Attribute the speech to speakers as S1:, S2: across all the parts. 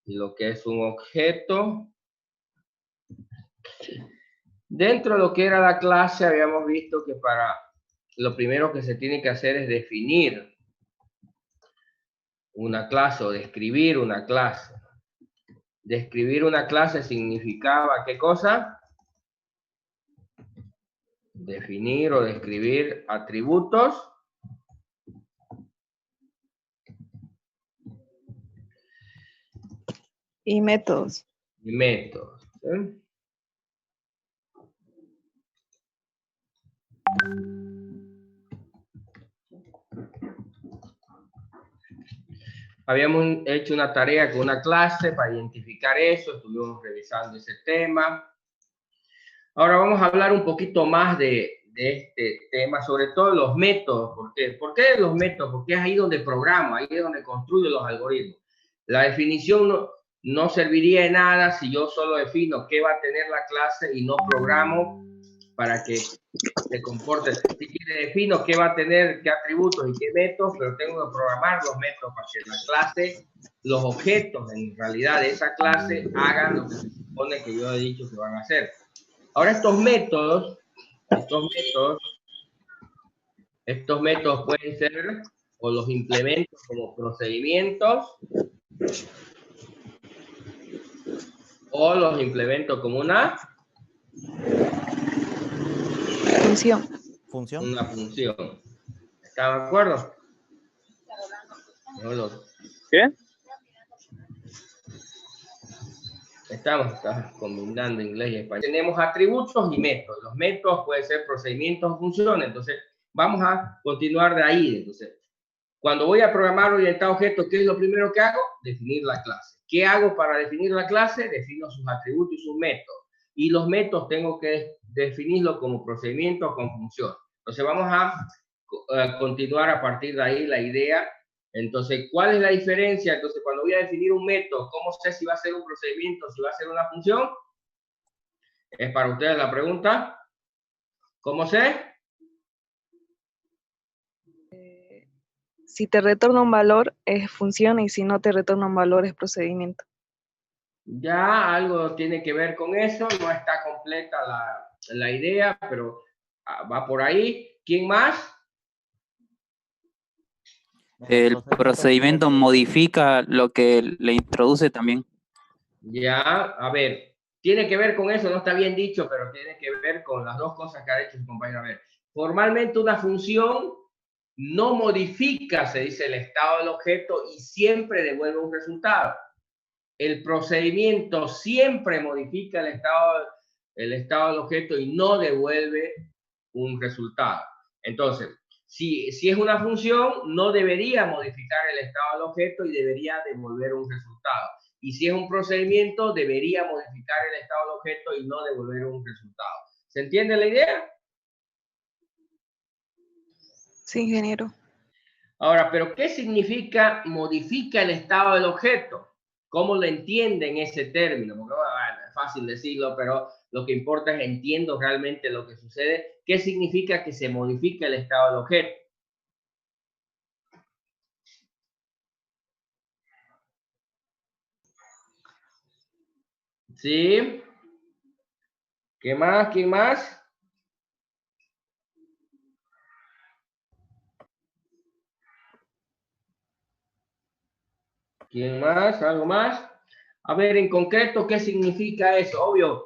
S1: y lo que es un objeto. Dentro de lo que era la clase habíamos visto que para lo primero que se tiene que hacer es definir una clase o describir una clase. Describir una clase significaba ¿qué cosa? Definir o describir atributos
S2: y métodos.
S1: Y métodos. ¿Sí? Habíamos hecho una tarea con una clase para identificar eso, estuvimos revisando ese tema. Ahora vamos a hablar un poquito más de este tema, sobre todo los métodos. ¿Por qué los métodos? Porque es ahí donde programo, ahí es donde construyo los algoritmos. La definición no serviría de nada si yo solo defino qué va a tener la clase y no programo para que se comporte. Si quiere, defino qué va a tener, qué atributos y qué métodos, pero tengo que programar los métodos para que la clase, los objetos en realidad de esa clase hagan lo que se supone que yo he dicho que van a hacer. Ahora estos métodos pueden ser o los implemento como procedimientos o los implemento como una
S2: función.
S1: Una función. ¿Están de acuerdo?
S3: ¿Qué?
S1: Estamos combinando inglés y español. Tenemos atributos y métodos. Los métodos pueden ser procedimientos o funciones. Entonces, vamos a continuar de ahí. Entonces, cuando voy a programar orientado a objetos, ¿qué es lo primero que hago? Definir la clase. ¿Qué hago para definir la clase? Defino sus atributos y sus métodos. Y los métodos tengo que definirlos como procedimientos o con función. Entonces, vamos a continuar a partir de ahí la idea. Entonces, ¿cuál es la diferencia? Entonces, cuando voy a definir un método, ¿cómo sé si va a ser un procedimiento, si va a ser una función? Es para ustedes la pregunta. ¿Cómo sé?
S2: Si te retorna un valor es función y si no te retorna un valor es procedimiento.
S1: Ya algo tiene que ver con eso, no está completa la idea, pero va por ahí. ¿Quién más?
S3: El procedimiento modifica lo que le introduce también.
S1: Ya, a ver, tiene que ver con eso, no está bien dicho, pero tiene que ver con las dos cosas que ha dicho su compañero. A ver, formalmente una función no modifica, se dice, el estado del objeto y siempre devuelve un resultado. El procedimiento siempre modifica el estado del objeto y no devuelve un resultado. Entonces, si es una función, no debería modificar el estado del objeto y debería devolver un resultado. Y si es un procedimiento, debería modificar el estado del objeto y no devolver un resultado. ¿Se entiende la idea?
S2: Sí, ingeniero.
S1: Ahora, ¿pero qué significa modifica el estado del objeto? ¿Cómo lo entienden ese término? Porque bueno, es fácil decirlo, pero lo que importa es entiendo realmente lo que sucede. ¿Qué significa que se modifica el estado del objeto? ¿Sí? ¿Qué más? ¿Quién más? ¿Quién más? ¿Algo más? A ver, en concreto, ¿qué significa eso? Obvio,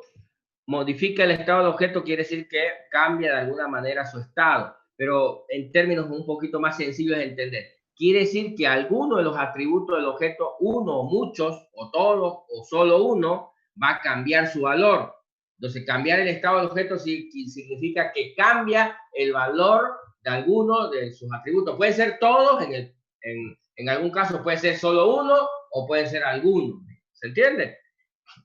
S1: modifica el estado del objeto quiere decir que cambia de alguna manera su estado, pero en términos un poquito más sencillos de entender. Quiere decir que alguno de los atributos del objeto, uno o muchos, o todos, o solo uno, va a cambiar su valor. Entonces, cambiar el estado del objeto significa que cambia el valor de alguno de sus atributos. Pueden ser todos, en algún caso puede ser solo uno, o pueden ser algunos. ¿Se entiende?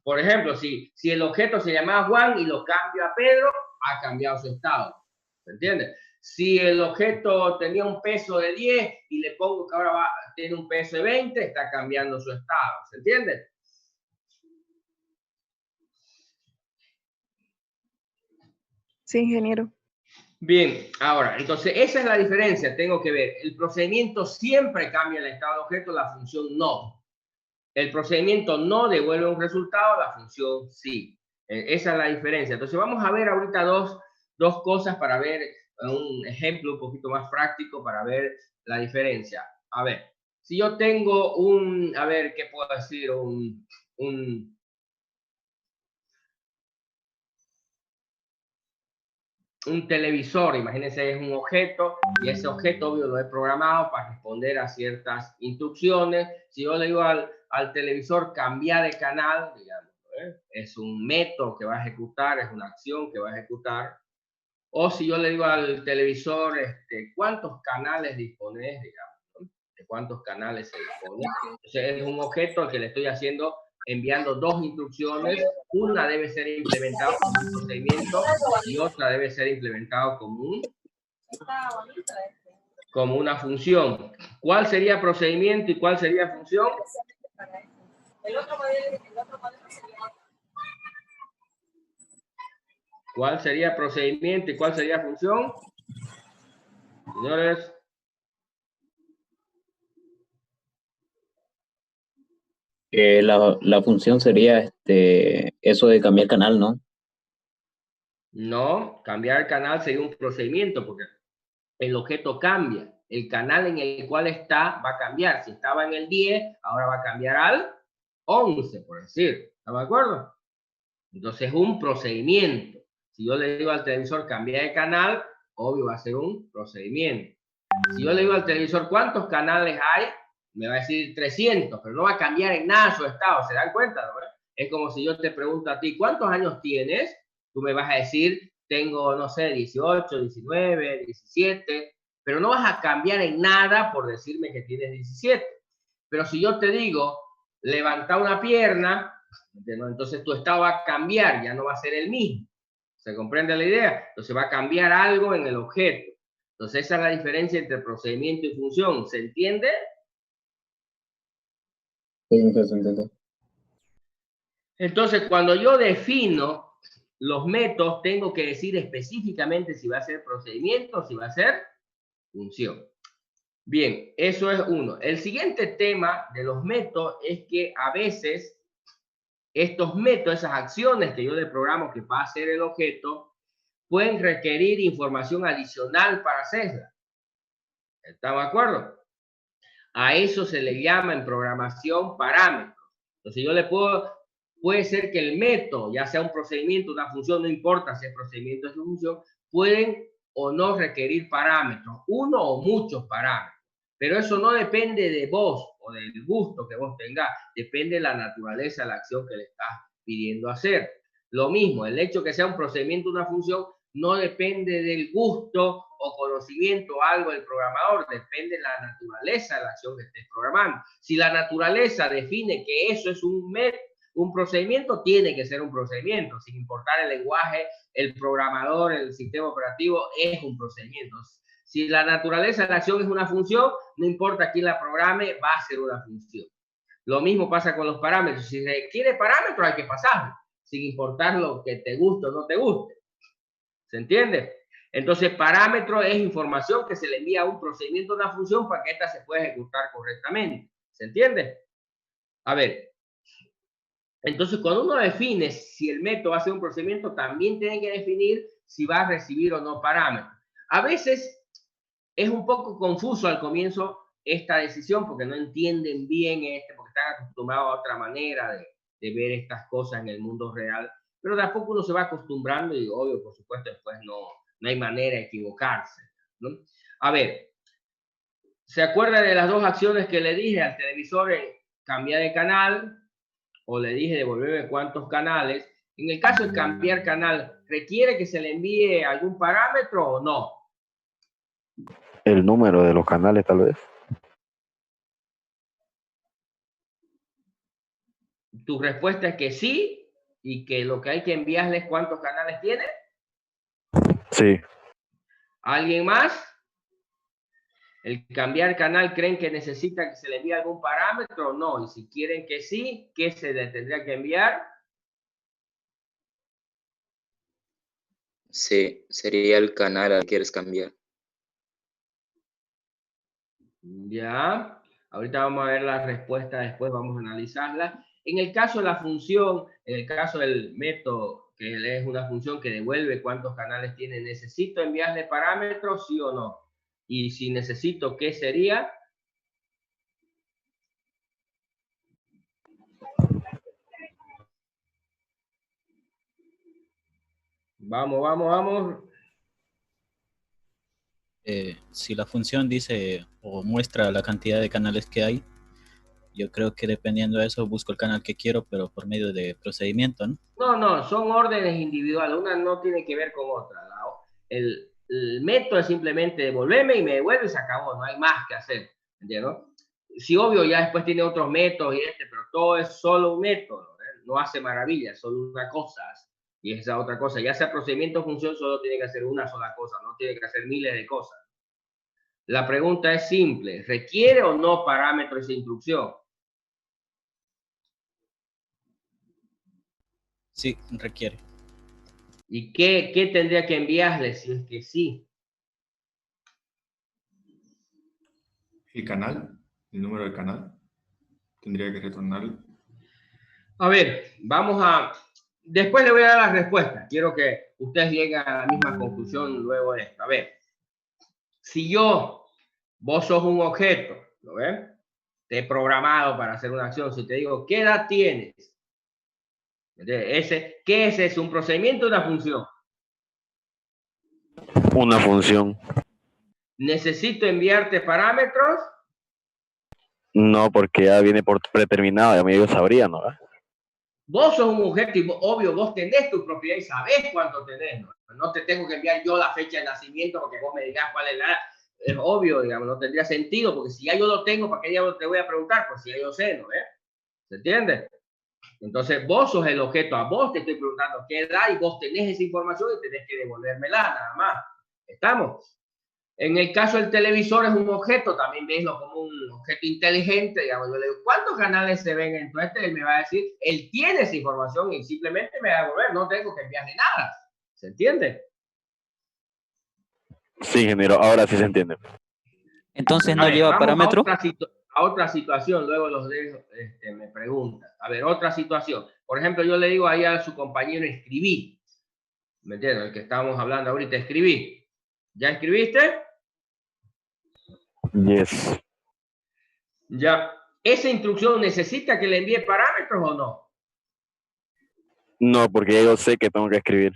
S1: Por ejemplo, si el objeto se llamaba Juan y lo cambio a Pedro, ha cambiado su estado. ¿Se entiende? Si el objeto tenía un peso de 10 y le pongo que ahora tiene un peso de 20, está cambiando su estado. ¿Se entiende?
S2: Sí, ingeniero.
S1: Bien, ahora, entonces esa es la diferencia. Tengo que ver, el procedimiento siempre cambia el estado del objeto, la función no. El procedimiento no devuelve un resultado, la función sí. Esa es la diferencia. Entonces vamos a ver ahorita dos cosas para ver un ejemplo un poquito más práctico para ver la diferencia. A ver, si yo tengo a ver, ¿qué puedo decir? Un televisor, imagínense, es un objeto y ese objeto obvio lo he programado para responder a ciertas instrucciones. Si yo le digo al televisor cambiar de canal, digamos, es un método que va a ejecutar, es una acción que va a ejecutar. O si yo le digo al televisor, ¿cuántos canales dispones, digamos, ¿no? ¿De cuántos canales se dispone? Entonces es un objeto al que le estoy enviando dos instrucciones. Una debe ser implementada como un procedimiento y otra debe ser implementada como una función. ¿Cuál sería procedimiento y cuál sería función? ¿Cuál sería procedimiento y cuál sería función? Señores.
S4: La función sería eso de cambiar canal, ¿no?
S1: No, cambiar canal sería un procedimiento porque el objeto cambia. El canal en el cual está va a cambiar. Si estaba en el 10, ahora va a cambiar al 11, por decir. ¿Estamos de acuerdo? Entonces es un procedimiento. Si yo le digo al televisor cambiar de canal, obvio va a ser un procedimiento. Si yo le digo al televisor cuántos canales hay, me va a decir 300, pero no va a cambiar en nada su estado. ¿Se dan cuenta? ¿No? Es como si yo te pregunto a ti, ¿cuántos años tienes? Tú me vas a decir, tengo, no sé, 18, 19, 17, pero no vas a cambiar en nada por decirme que tienes 17. Pero si yo te digo, levanta una pierna, entonces tu estado va a cambiar, ya no va a ser el mismo. ¿Se comprende la idea? Entonces va a cambiar algo en el objeto. Entonces esa es la diferencia entre procedimiento y función. ¿Se entiende?
S4: Sí, se entiende.
S1: Entonces cuando yo defino los métodos, tengo que decir específicamente si va a ser procedimiento o si va a ser función. Bien, eso es uno. El siguiente tema de los métodos es que a veces estos métodos, esas acciones que yo le programo que va a hacer el objeto, pueden requerir información adicional para hacerla. ¿Estamos de acuerdo? A eso se le llama en programación parámetros. Entonces yo puede ser que el método, ya sea un procedimiento, una función, no importa si es procedimiento o es función, pueden o no requerir parámetros, uno o muchos parámetros. Pero eso no depende de vos o del gusto que vos tengas, depende de la naturaleza de la acción que le estás pidiendo hacer. Lo mismo, el hecho que sea un procedimiento o una función no depende del gusto o conocimiento o algo del programador, depende de la naturaleza de la acción que estés programando. Si la naturaleza define que eso es un procedimiento, tiene que ser un procedimiento, sin importar el lenguaje, el programador, el sistema operativo, es un procedimiento. Si la naturaleza de la acción es una función, no importa quién la programe, va a ser una función. Lo mismo pasa con los parámetros. Si requiere parámetros, hay que pasarlo, sin importar lo que te guste o no te guste. ¿Se entiende? Entonces, parámetro es información que se le envía a un procedimiento, a una función, para que ésta se pueda ejecutar correctamente. ¿Se entiende? A ver, entonces cuando uno define si el método va a ser un procedimiento, también tiene que definir si va a recibir o no parámetros. A veces es un poco confuso al comienzo esta decisión porque no entienden bien porque están acostumbrados a otra manera de ver estas cosas en el mundo real. Pero de a poco uno se va acostumbrando y obvio, por supuesto, después no hay manera de equivocarse, ¿no? A ver, ¿se acuerda de las dos acciones que le dije al televisor en cambiar de canal o le dije devolverme cuántos canales? En el caso de cambiar canal, ¿requiere que se le envíe algún parámetro o no?
S5: El número de los canales, tal vez.
S1: Tu respuesta es que sí y que lo que hay que enviarle es cuántos canales tiene.
S5: Sí.
S1: ¿Alguien más? El cambiar canal, ¿creen que necesita que se le envíe algún parámetro o no? Y si quieren que sí, ¿qué se le tendría que enviar?
S6: Sí, sería el canal al que quieres cambiar.
S1: Ya. Ahorita vamos a ver la respuesta, después vamos a analizarla. En el caso de la función, en el caso del método, que es una función que devuelve cuántos canales tiene, ¿necesito enviarle parámetros, sí o no? Y si necesito, ¿qué sería? Vamos, vamos, vamos.
S6: Si la función dice o muestra la cantidad de canales que hay, yo creo que dependiendo de eso busco el canal que quiero, pero por medio de procedimiento, ¿no?
S1: No, no, son órdenes individuales, una no tiene que ver con otra. El método es simplemente devolverme y me devuelve y se acabó, no hay más que hacer, ¿entiendes? Sí, obvio, ya después tiene otros métodos y pero todo es solo un método, ¿eh? No hace maravillas, solo una cosa. Y esa otra cosa, ya sea procedimiento o función, solo tiene que hacer una sola cosa, no tiene que hacer miles de cosas. La pregunta es simple, ¿requiere o no parámetros de instrucción?
S6: Sí, requiere.
S1: ¿Y qué tendría que enviarle si es que sí?
S7: El canal, el número del canal, tendría que retornarlo.
S1: A ver, vamos a... Después le voy a dar la respuesta. Quiero que ustedes lleguen a la misma conclusión luego de esto. A ver, si vos sos un objeto, ¿lo ven? Te he programado para hacer una acción. Si te digo, ¿qué edad tienes? ¿Qué es eso? ¿Un procedimiento o una función?
S5: Una función.
S1: ¿Necesito enviarte parámetros?
S5: No, porque ya viene por predeterminado, ya yo sabría, ¿no?
S1: Vos sos un objeto y obvio, vos tenés tu propiedad y sabés cuánto tenés, ¿no? No te tengo que enviar yo la fecha de nacimiento porque vos me digas cuál es la edad. Es obvio, digamos, no tendría sentido, porque si ya yo lo tengo, ¿para qué ya te voy a preguntar? Pues si ya yo sé, ¿no? ¿Se entiende? Entonces, vos sos el objeto, a vos te estoy preguntando qué edad y vos tenés esa información y tenés que devolvérmela, nada más. ¿Estamos? En el caso del televisor es un objeto, también veslo como un objeto inteligente, digamos. Yo le digo, ¿cuántos canales se ven en todo este? Él me va a decir, él tiene esa información y simplemente me va a devolver, no tengo que enviarle nada. ¿Se entiende?
S5: Sí, ingeniero, ahora sí se entiende.
S3: Entonces no lleva parámetro.
S1: A otra situación, luego los dejo, me preguntan. A ver, otra situación. Por ejemplo, yo le digo ahí a su compañero, escribí. ¿Me entiendes? El que estábamos hablando ahorita, escribí. ¿Ya escribiste?
S5: Yes.
S1: Ya. ¿Esa instrucción necesita que le envíe parámetros o no?
S5: No, porque ya yo sé que tengo que escribir.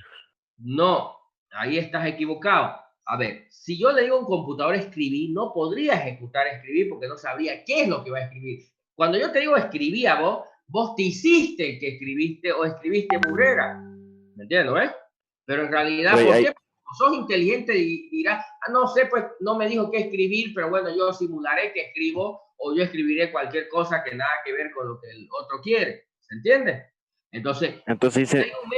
S1: No, ahí estás equivocado. A ver, si yo le digo a un computador escribir, no podría ejecutar escribir porque no sabría qué es lo que va a escribir. Cuando yo te digo escribí a vos te hiciste que escribiste o escribiste burrera. ¿Me entiendes, Pero en realidad, ¿por qué? Sos inteligente y dirás, no sé, pues no me dijo qué escribir, pero bueno, yo simularé que escribo o yo escribiré cualquier cosa que nada que ver con lo que el otro quiere. ¿Se entiende? Entonces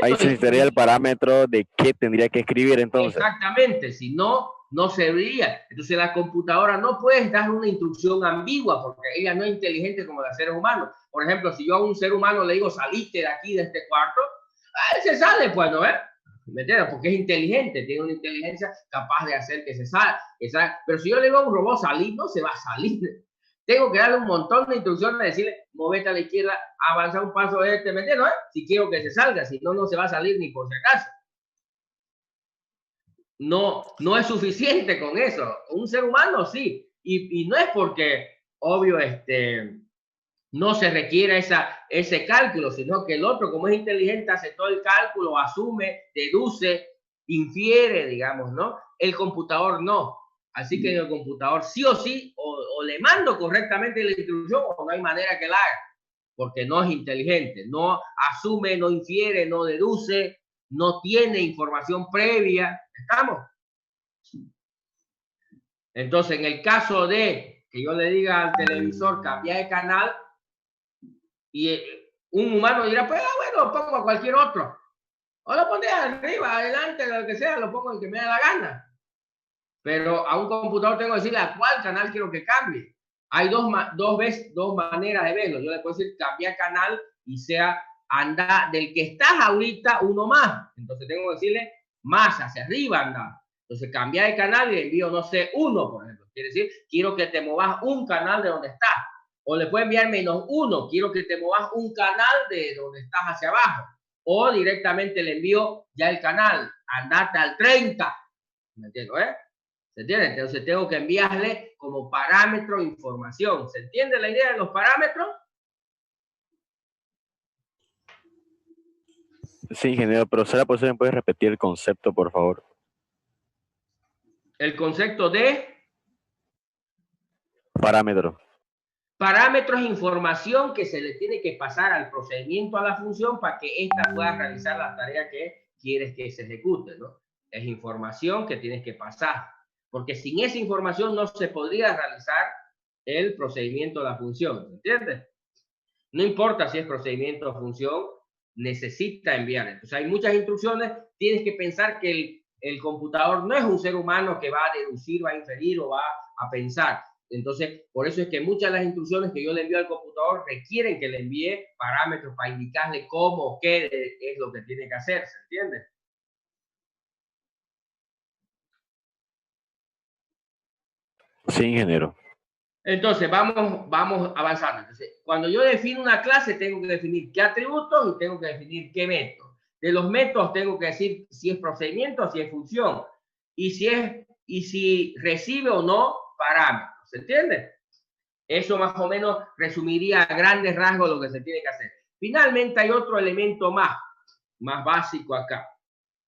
S5: ahí se necesitaría el parámetro de qué tendría que escribir entonces.
S1: Exactamente, si no, no serviría. Entonces la computadora no puedes dar una instrucción ambigua porque ella no es inteligente como la seres humanos. Por ejemplo, si yo a un ser humano le digo, saliste de aquí, de este cuarto, él se sale, pues, ¿no ves? ¿Me entiendes? Porque es inteligente, tiene una inteligencia capaz de hacer que se salga. Pero si yo le digo a un robot salir, no se va a salir. Tengo que darle un montón de instrucciones, decirle, movete a la izquierda, avanza un paso ¿me entiendes? Si quiero que se salga, si no, no se va a salir ni por si acaso. No es suficiente con eso. Un ser humano sí. Y no es porque, obvio, no se requiere ese cálculo, sino que el otro, como es inteligente, hace todo el cálculo, asume, deduce, infiere, digamos, ¿no? El computador no. Así que en el computador sí o sí, o le mando correctamente la instrucción o no hay manera que la haga, porque no es inteligente, no asume, no infiere, no deduce, no tiene información previa. ¿Estamos? Entonces, en el caso de que yo le diga al televisor cambiar de canal, y un humano dirá, pues bueno, pongo a cualquier otro. O lo pondré arriba, adelante, lo que sea, lo pongo el que me da la gana. Pero a un computador tengo que decirle a cuál canal quiero que cambie. Hay dos maneras de verlo. Yo le puedo decir cambiar canal y sea anda del que estás ahorita uno más. Entonces tengo que decirle más hacia arriba anda. Entonces cambiar de canal y le envío, no sé, 1, por ejemplo. Quiere decir, quiero que te movas un canal de donde estás. O le puede enviar -1, quiero que te movas un canal de donde estás hacia abajo. O directamente le envío ya el canal, andate al 30. ¿Me entiendes? ¿Se entiende? Entonces tengo que enviarle como parámetro información. ¿Se entiende la idea de los parámetros?
S5: Sí, ingeniero, pero ¿será posible me puede repetir el concepto, por favor?
S1: El concepto de
S5: Parámetro.
S1: parámetros es información que se le tiene que pasar al procedimiento, a la función, para que ésta pueda realizar la tarea que quieres que se ejecute, ¿no? Es información que tienes que pasar, porque sin esa información no se podría realizar el procedimiento de la función, ¿entiendes? No importa si es procedimiento o función, necesita enviar. Entonces hay muchas instrucciones, tienes que pensar que el computador no es un ser humano que va a deducir, va a inferir o va a pensar. Entonces, por eso es que muchas de las instrucciones que yo le envío al computador requieren que le envíe parámetros para indicarle cómo o qué es lo que tiene que hacer, ¿se entiende?
S5: Sí, ingeniero.
S1: Entonces, vamos avanzando. Entonces, cuando yo defino una clase, tengo que definir qué atributos y tengo que definir qué métodos. De los métodos tengo que decir si es procedimiento o si es función. Y si recibe o no parámetros. ¿Se entiende? Eso más o menos resumiría a grandes rasgos lo que se tiene que hacer. Finalmente hay otro elemento más básico acá,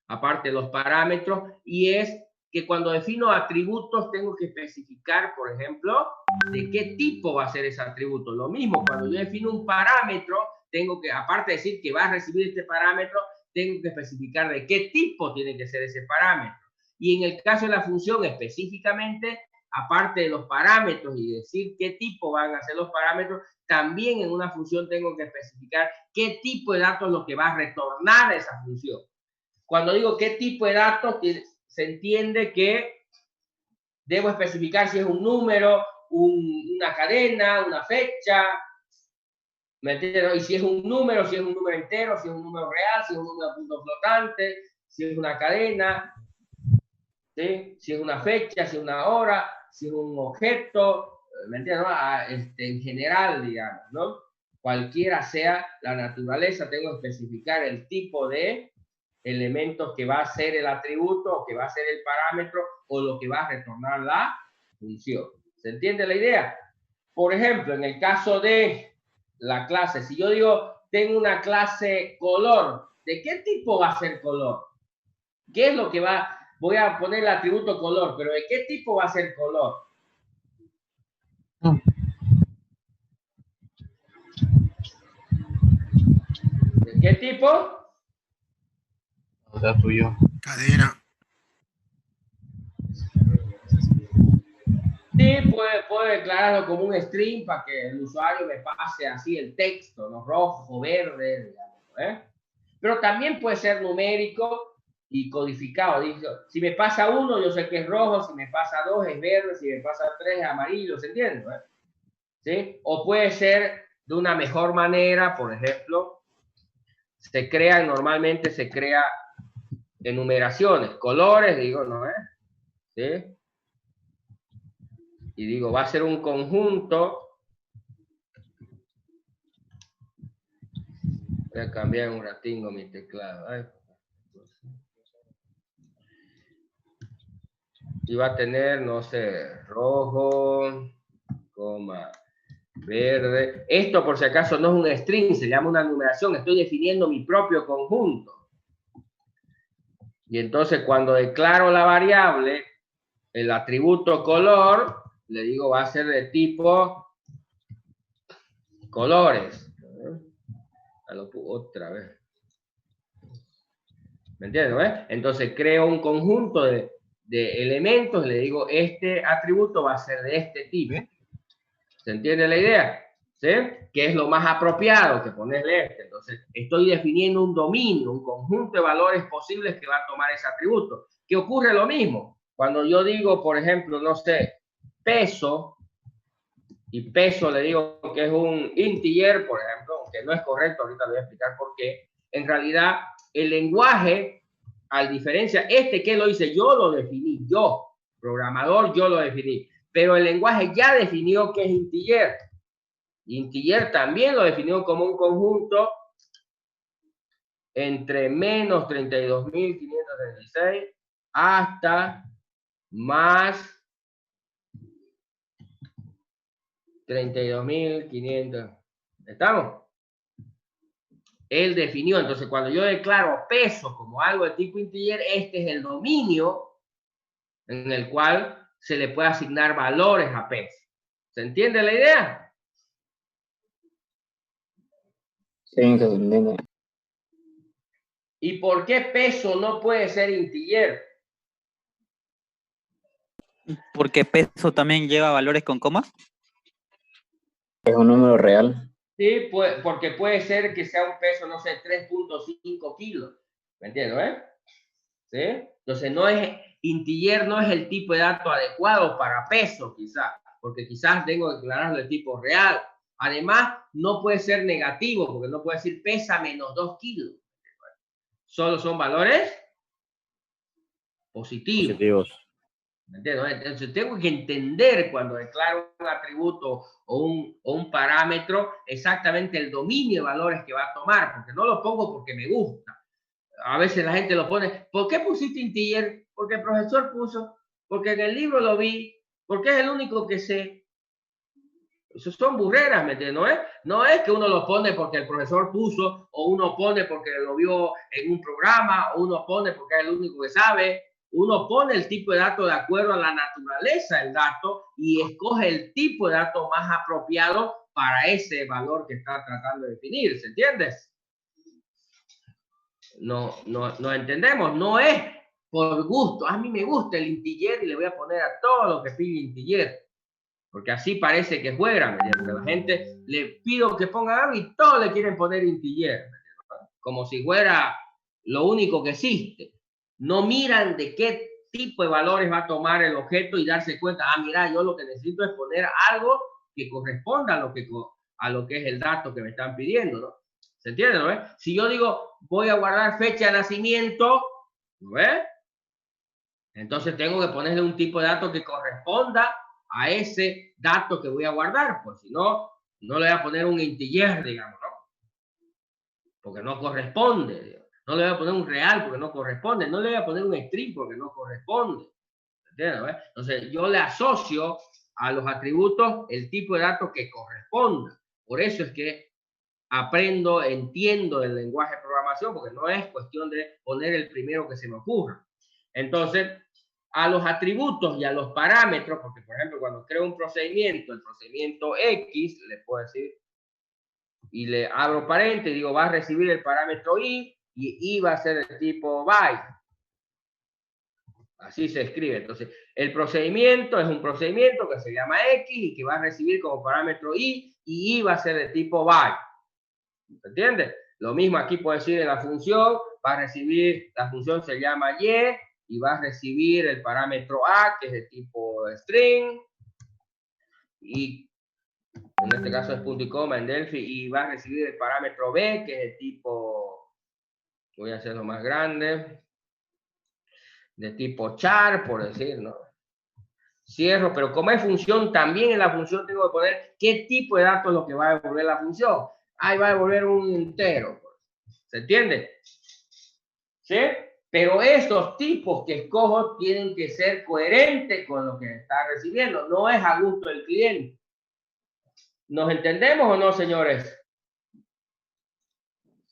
S1: aparte de los parámetros, y es que cuando defino atributos tengo que especificar, por ejemplo, de qué tipo va a ser ese atributo. Lo mismo, cuando yo defino un parámetro, tengo que, aparte de decir que va a recibir este parámetro, tengo que especificar de qué tipo tiene que ser ese parámetro. Y en el caso de la función específicamente, aparte de los parámetros y decir qué tipo van a ser los parámetros, también en una función tengo que especificar qué tipo de datos es lo que va a retornar a esa función. Cuando digo qué tipo de datos, se entiende que debo especificar si es un número, una cadena, una fecha, ¿me entiendes? Y si es un número entero, si es un número real, si es un número punto flotante, si es una cadena, ¿sí? Si es una fecha, si es una hora, si es un objeto, ¿me entiendes? ¿No? En general, digamos, ¿no? Cualquiera sea la naturaleza, tengo que especificar el tipo de elementos que va a ser el atributo, o que va a ser el parámetro, o lo que va a retornar la función. ¿Se entiende la idea? Por ejemplo, en el caso de la clase, si yo digo, tengo una clase color, ¿de qué tipo va a ser color? ¿Qué es lo que va? Voy a poner el atributo color, pero ¿de qué tipo va a ser color? ¿De qué tipo?
S8: O sea, tuyo.
S9: Cadena.
S1: Sí, puedo declararlo como un string para que el usuario me pase así el texto, ¿no? Rojo, verde, digamos, ¿eh? Pero también puede ser numérico y codificado. Si me pasa 1, yo sé que es rojo, si me pasa 2 es verde, si me pasa 3 es amarillo, ¿se entiende? ¿Sí? O puede ser de una mejor manera, por ejemplo, normalmente se crea enumeraciones, colores, digo, ¿no? ¿Sí? Y digo, va a ser un conjunto. Voy a cambiar un ratingo mi teclado. Ay. Y va a tener, no sé, rojo, coma, verde. Esto, por si acaso, no es un string, se llama una numeración. Estoy definiendo mi propio conjunto. Y entonces, cuando declaro la variable, el atributo color, le digo, va a ser de tipo colores. Otra vez. ¿Me entiendes? Entonces, creo un conjunto de elementos, le digo, este atributo va a ser de este tipo. ¿Se entiende la idea? ¿Sí? Que es lo más apropiado que ponerle este. Entonces, estoy definiendo un dominio, un conjunto de valores posibles que va a tomar ese atributo. ¿Qué ocurre lo mismo? Cuando yo digo, por ejemplo, no sé, peso, y peso le digo que es un integer, por ejemplo, aunque no es correcto, ahorita le voy a explicar por qué. En realidad, el lenguaje, a diferencia, que lo hice, yo lo definí, yo, programador, yo lo definí. pero el lenguaje ya definió qué es integer. Integer también lo definió como un conjunto entre menos 32.536 hasta más 32.500. ¿Estamos? Él definió, entonces cuando yo declaro peso como algo de tipo integer, este es el dominio en el cual se le puede asignar valores a peso. ¿Se entiende la idea?
S4: Sí, que se entiende.
S1: ¿Y por qué peso no puede ser integer?
S3: Porque peso también lleva valores con comas.
S4: Es un número real.
S1: Sí, porque puede ser que sea un peso, no sé, 3.5 kilos. ¿Me entiendes? ¿Sí? Entonces, no es integer, no es el tipo de dato adecuado para peso, quizás, porque quizás tengo que declararlo de tipo real. Además, no puede ser negativo, porque no puede decir pesa menos 2 kilos. Solo son valores positivos.
S5: Positivos.
S1: ¿Me entiendes? Entonces tengo que entender cuando declaro un atributo o un parámetro exactamente el dominio de valores que va a tomar, porque no lo pongo porque me gusta. A veces la gente lo pone, ¿por qué pusiste integer? Porque el profesor puso, porque en el libro lo vi, porque es el único que sé. Eso son burreras, ¿me entiendes? No es que uno lo pone porque el profesor puso, o uno pone porque lo vio en un programa, o uno pone porque es el único que sabe. Uno pone el tipo de dato de acuerdo a la naturaleza del dato y escoge el tipo de dato más apropiado para ese valor que está tratando de definir, ¿se entiende? No entendemos, no es por gusto. A mí me gusta el integer y le voy a poner a todo lo que pide integer. Porque así parece que juegan, ¿me la gente le pido que ponga algo y todos le quieren poner integer, como si fuera lo único que existe. No miran de qué tipo de valores va a tomar el objeto y darse cuenta, mira, yo lo que necesito es poner algo que corresponda a lo que es el dato que me están pidiendo, ¿no? ¿Se entiende, no? Si yo digo, voy a guardar fecha de nacimiento, ¿no ves? Entonces tengo que ponerle un tipo de dato que corresponda a ese dato que voy a guardar, pues si no, no le voy a poner un integer, digamos, ¿no? Porque no corresponde, digamos. No le voy a poner un real porque no corresponde, no le voy a poner un string porque no corresponde. ¿Entiendes? Entonces yo le asocio a los atributos el tipo de dato que corresponda. Por eso es que entiendo el lenguaje de programación, porque no es cuestión de poner el primero que se me ocurra. Entonces, a los atributos y a los parámetros, porque por ejemplo cuando creo un procedimiento, el procedimiento X, le puedo decir, y le abro paréntesis, digo, va a recibir el parámetro y I va a ser de tipo byte. Así se escribe. Entonces, el procedimiento es un procedimiento que se llama X y que va a recibir como parámetro y I va a ser de tipo byte. ¿Se entiende? Lo mismo aquí puedo decir en la función, va a recibir, la función se llama y va a recibir el parámetro A, que es de tipo string, y en este caso es punto y coma en Delphi, y va a recibir el parámetro B, que es de tipo, voy a hacerlo más grande, de tipo char, por decir, ¿no? Cierro, pero como es función, también en la función tengo que poner qué tipo de datos es lo que va a devolver la función. Ahí va a devolver un entero. ¿Se entiende? ¿Sí? Pero estos tipos que escojo tienen que ser coherentes con lo que está recibiendo. No es a gusto del cliente. ¿Nos entendemos o no, señores?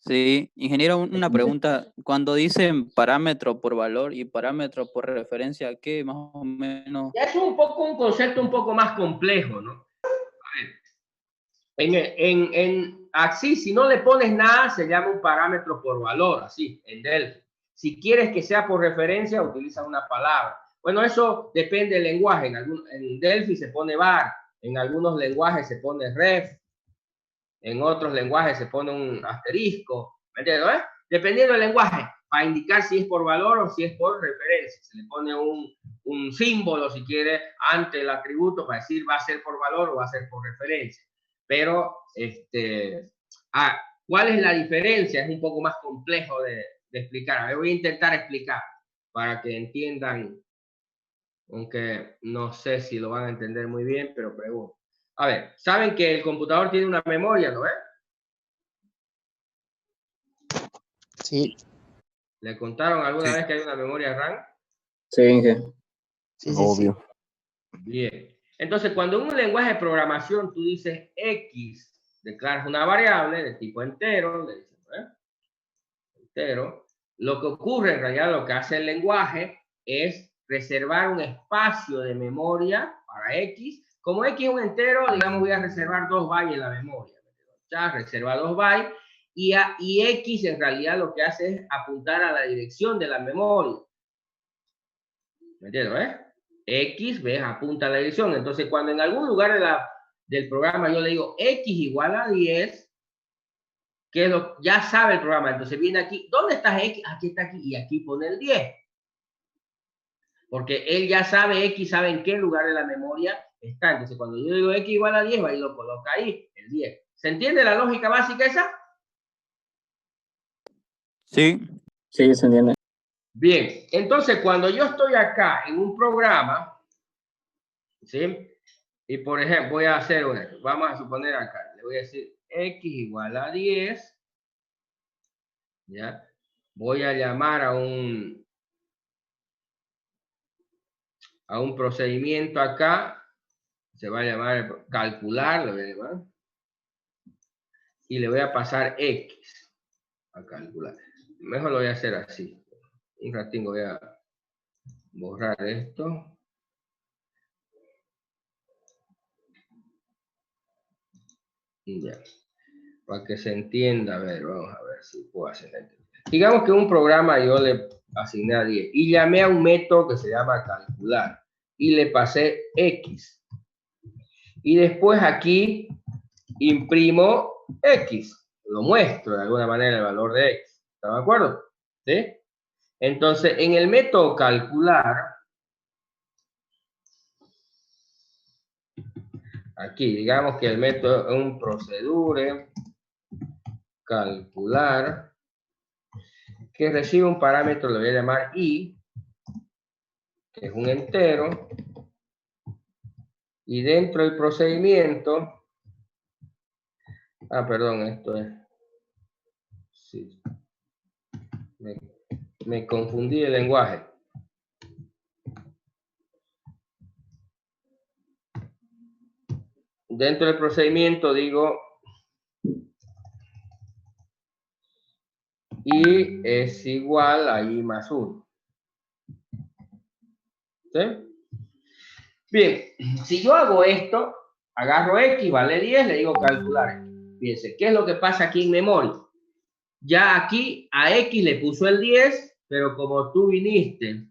S3: Sí, ingeniero, una pregunta. Cuando dicen parámetro por valor y parámetro por referencia, ¿qué más o menos?
S1: Es un concepto un poco más complejo, ¿no? Así, si no le pones nada, se llama un parámetro por valor, así, en Delphi. Si quieres que sea por referencia, utiliza una palabra. Bueno, eso depende del lenguaje. En Delphi se pone var, en algunos lenguajes se pone ref, en otros lenguajes se pone un asterisco, ¿me entiendes? Dependiendo del lenguaje, para indicar si es por valor o si es por referencia. Se le pone un símbolo, si quiere, ante el atributo para decir va a ser por valor o va a ser por referencia. Pero, ¿cuál es la diferencia? Es un poco más complejo de explicar. A ver, voy a intentar explicar para que entiendan Aunque no sé si lo van a entender muy bien, pero pregunto. A ver, saben que el computador tiene una memoria, ¿no es?
S9: Sí,
S1: ¿Le contaron alguna
S6: Sí.
S1: vez que hay una memoria RAM?
S4: Sí, Inge.
S9: sí, sí, sí.
S5: Obvio.
S1: Bien. Entonces, cuando en un lenguaje de programación tú dices X, declaras una variable de tipo entero, le dices, entero, lo que ocurre en realidad, lo que hace el lenguaje es reservar un espacio de memoria para X. Como X es un entero, digamos, voy a reservar 2 bytes en la memoria. Ya reserva 2 bytes y X en realidad lo que hace es apuntar a la dirección de la memoria. ¿Me entiendes? X, ¿ves? Apunta a la dirección. Entonces, cuando en algún lugar del programa yo le digo X igual a 10, que ya sabe el programa. Entonces viene aquí, ¿dónde está X? Aquí está aquí, y aquí pone el 10. Porque él ya sabe X, sabe en qué lugar de la memoria está. Entonces, cuando yo digo X igual a 10, va y lo coloca ahí, el 10. ¿Se entiende la lógica básica esa?
S3: Sí.
S4: Sí, se entiende.
S1: Bien, entonces cuando yo estoy acá en un programa, ¿sí? Y por ejemplo, voy a hacer una, vamos a suponer acá, le voy a decir X igual a 10, ¿ya? Voy a llamar a un procedimiento acá, se va a llamar calcular, lo voy a llamar, y le voy a pasar X a calcular. Mejor lo voy a hacer así. Un ratín voy a borrar esto. Y ya. Para que se entienda, a ver, vamos a ver si puedo hacer esto. Digamos que un programa yo le asigné a 10 y llamé a un método que se llama calcular y le pasé X. Y después aquí imprimo X. Lo muestro de alguna manera el valor de X. ¿Están de acuerdo? ¿Sí? Entonces, en el método calcular, aquí digamos que el método es un procedure calcular que recibe un parámetro, lo voy a llamar I, que es un entero, y dentro del procedimiento, perdón, esto es, sí, me confundí el lenguaje. Dentro del procedimiento digo I es igual a I más 1. ¿Sí? Bien, si yo hago esto, agarro X, vale 10, le digo calcular. Fíjense, ¿qué es lo que pasa aquí en memoria? Ya aquí a X le puso el 10, pero como tú viniste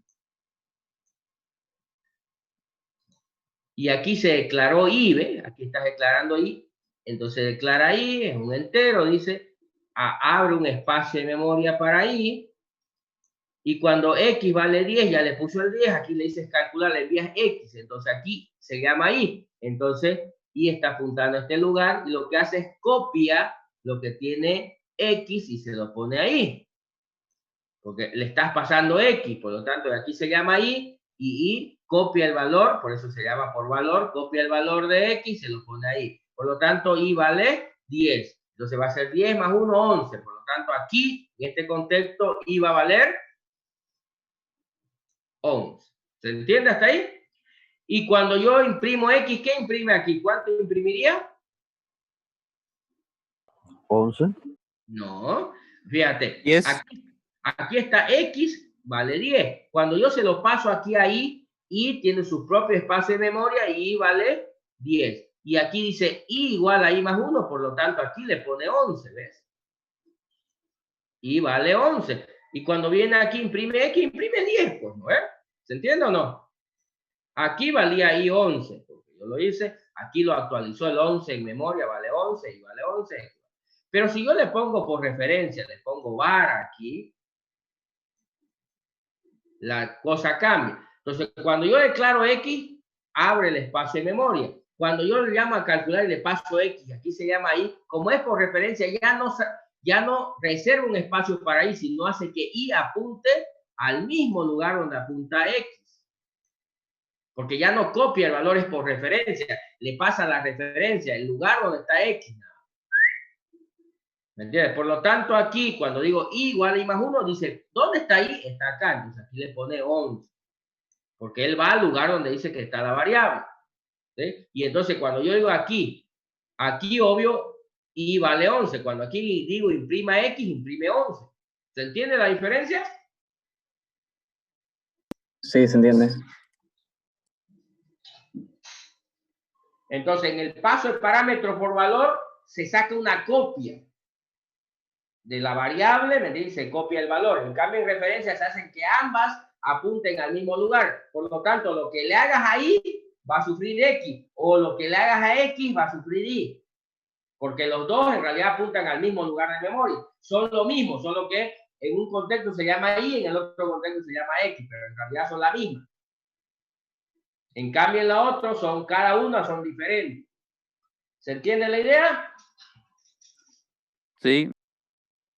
S1: y aquí se declaró I, ¿ve? Aquí estás declarando I, entonces declara I, es un entero, dice, abre un espacio de memoria para I, y cuando X vale 10, ya le puso el 10, aquí le dices calcular, le envías X, entonces aquí se llama I, entonces I está apuntando a este lugar, y lo que hace es copia lo que tiene X y se lo pone ahí, porque le estás pasando X, por lo tanto aquí se llama I, y I copia el valor, por eso se llama por valor, copia el valor de X y se lo pone ahí. Por lo tanto, I vale 10. Entonces va a ser 10 más 1, 11. Por lo tanto, aquí, en este contexto, I va a valer 11. ¿Se entiende hasta ahí? Y cuando yo imprimo X, ¿qué imprime aquí? ¿Cuánto imprimiría?
S5: 11.
S1: No. Fíjate.
S3: 10.
S1: Aquí está X, vale 10. Cuando yo se lo paso aquí a I, I tiene su propio espacio de memoria y I vale 10. Y aquí dice I igual a I más 1, por lo tanto aquí le pone 11, ¿ves? I vale 11. Y cuando viene aquí imprime X, imprime 10, pues, ¿no? ¿Se entiende o no? Aquí valía I 11, porque yo lo hice. Aquí lo actualizó el 11 en memoria, vale 11 y vale 11. Pero si yo le pongo por referencia, le pongo var aquí, la cosa cambia. Entonces, cuando yo declaro X, abre el espacio de memoria. Cuando yo le llamo a calcular y le paso X, aquí se llama I, como es por referencia, ya no reserva un espacio para I, sino hace que I apunte al mismo lugar donde apunta X. porque ya no copia el valor, es por referencia, le pasa la referencia, el lugar donde está X. ¿Me entiendes? Por lo tanto, aquí, cuando digo y igual a I más 1, dice, ¿dónde está I? Está acá, entonces aquí le pone 11, porque él va al lugar donde dice que está la variable. ¿Sí? Y entonces, cuando yo digo aquí, obvio, I vale 11, cuando aquí digo imprima X, imprime 11. ¿Se entiende la diferencia?
S4: Sí, se entiende.
S1: Entonces, en el paso de parámetro por valor, se saca una copia de la variable, ¿me entiendes? Se copia el valor. En cambio, en referencia se hacen que ambas apunten al mismo lugar. Por lo tanto, lo que le hagas ahí va a sufrir X, o lo que le hagas a X va a sufrir Y. Porque los dos en realidad apuntan al mismo lugar de memoria. Son lo mismo, solo que en un contexto se llama Y, en el otro contexto se llama X, pero en realidad son la misma. En cambio, en la otra, cada una son diferentes. ¿Se entiende la idea?
S3: Sí.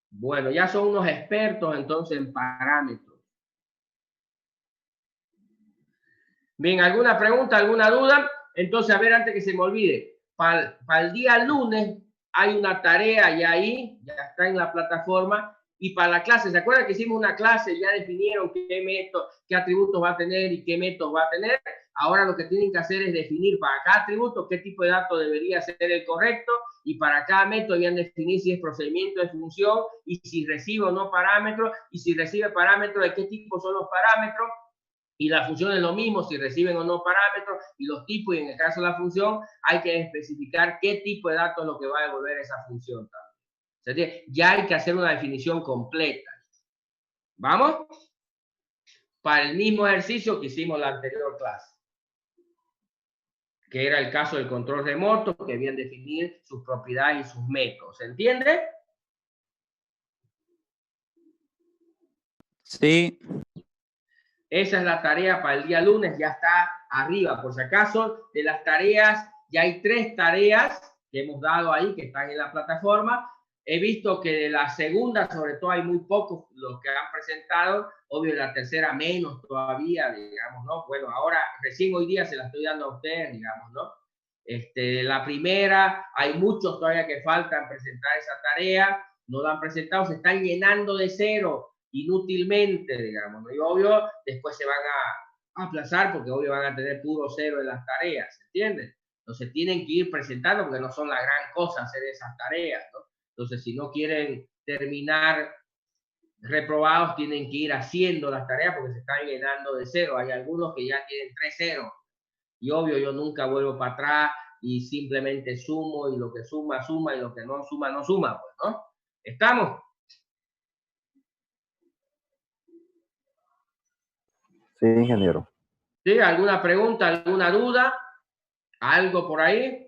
S1: Bueno, ya son unos expertos entonces en parámetros. Bien, ¿alguna pregunta, alguna duda? Entonces, a ver, antes que se me olvide, para el día lunes hay una tarea ya ahí, ya está en la plataforma. Y para la clase, ¿se acuerdan que hicimos una clase? Ya definieron qué método, qué atributos va a tener y qué métodos va a tener. Ahora lo que tienen que hacer es definir para cada atributo qué tipo de dato debería ser el correcto, y para cada método debían definir si es procedimiento de función y si recibe o no parámetros, y si recibe parámetros, de qué tipo son los parámetros, y la función es lo mismo, si reciben o no parámetros, y los tipos, y en el caso de la función hay que especificar qué tipo de datos es lo que va a devolver esa función también. Ya hay que hacer una definición completa. ¿Vamos? Para el mismo ejercicio que hicimos la anterior clase, que era el caso del control remoto, que debían definir sus propiedades y sus métodos. ¿Se entiende?
S3: Sí.
S1: Esa es la tarea para el día lunes, ya está arriba. Por si acaso, de las tareas, ya hay 3 tareas que hemos dado ahí, que están en la plataforma. He visto que de la segunda, sobre todo, hay muy pocos los que han presentado. Obvio, de la tercera menos todavía, digamos, ¿no? Bueno, ahora, recién hoy día se la estoy dando a ustedes, digamos, ¿no? La primera, hay muchos todavía que faltan presentar esa tarea, no la han presentado, se están llenando de cero inútilmente, digamos, ¿no? Y obvio, después se van a aplazar porque obvio van a tener puro cero en las tareas, ¿se entiende? Entonces tienen que ir presentando porque no son la gran cosa hacer esas tareas, ¿no? Entonces, si no quieren terminar reprobados, tienen que ir haciendo las tareas porque se están llenando de cero. Hay algunos que ya tienen 3 ceros. Y obvio, yo nunca vuelvo para atrás y simplemente sumo, y lo que suma, suma, y lo que no suma, no suma, pues, ¿no? ¿Estamos?
S5: Sí, ingeniero.
S1: ¿Sí? ¿Alguna pregunta, alguna duda? ¿Algo por ahí?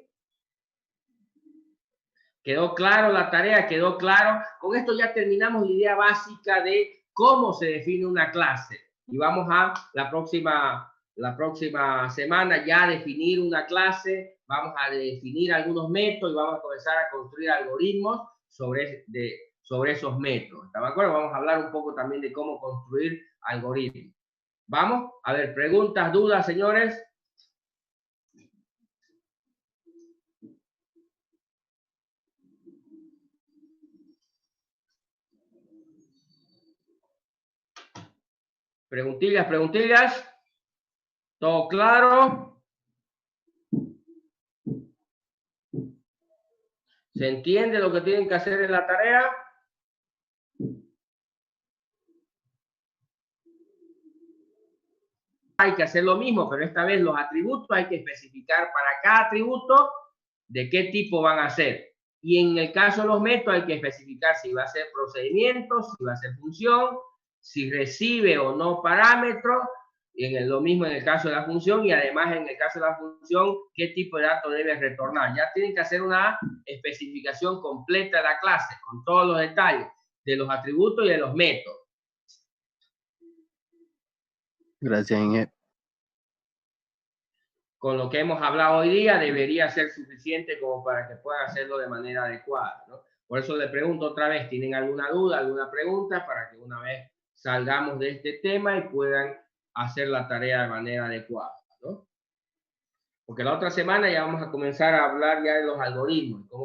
S1: ¿Quedó claro la tarea? ¿Quedó claro? Con esto ya terminamos la idea básica de cómo se define una clase. Y vamos a la próxima semana ya definir una clase, vamos a definir algunos métodos y vamos a comenzar a construir algoritmos sobre esos métodos. ¿Está de acuerdo? Vamos a hablar un poco también de cómo construir algoritmos. ¿Vamos? A ver, preguntas, dudas, señores. Preguntillas. ¿Todo claro? ¿Se entiende lo que tienen que hacer en la tarea? Hay que hacer lo mismo, pero esta vez los atributos hay que especificar para cada atributo de qué tipo van a ser. Y en el caso de los métodos hay que especificar si va a ser procedimiento, si va a ser función, si recibe o no parámetros, lo mismo en el caso de la función, y además en el caso de la función, qué tipo de datos debe retornar. Ya tienen que hacer una especificación completa de la clase, con todos los detalles de los atributos y de los métodos.
S9: Gracias, Inge.
S1: Con lo que hemos hablado hoy día debería ser suficiente como para que puedan hacerlo de manera adecuada, ¿no? Por eso le pregunto otra vez, ¿tienen alguna duda, alguna pregunta, para que una vez salgamos de este tema y puedan hacer la tarea de manera adecuada, ¿no? Porque la otra semana ya vamos a comenzar a hablar ya de los algoritmos, cómo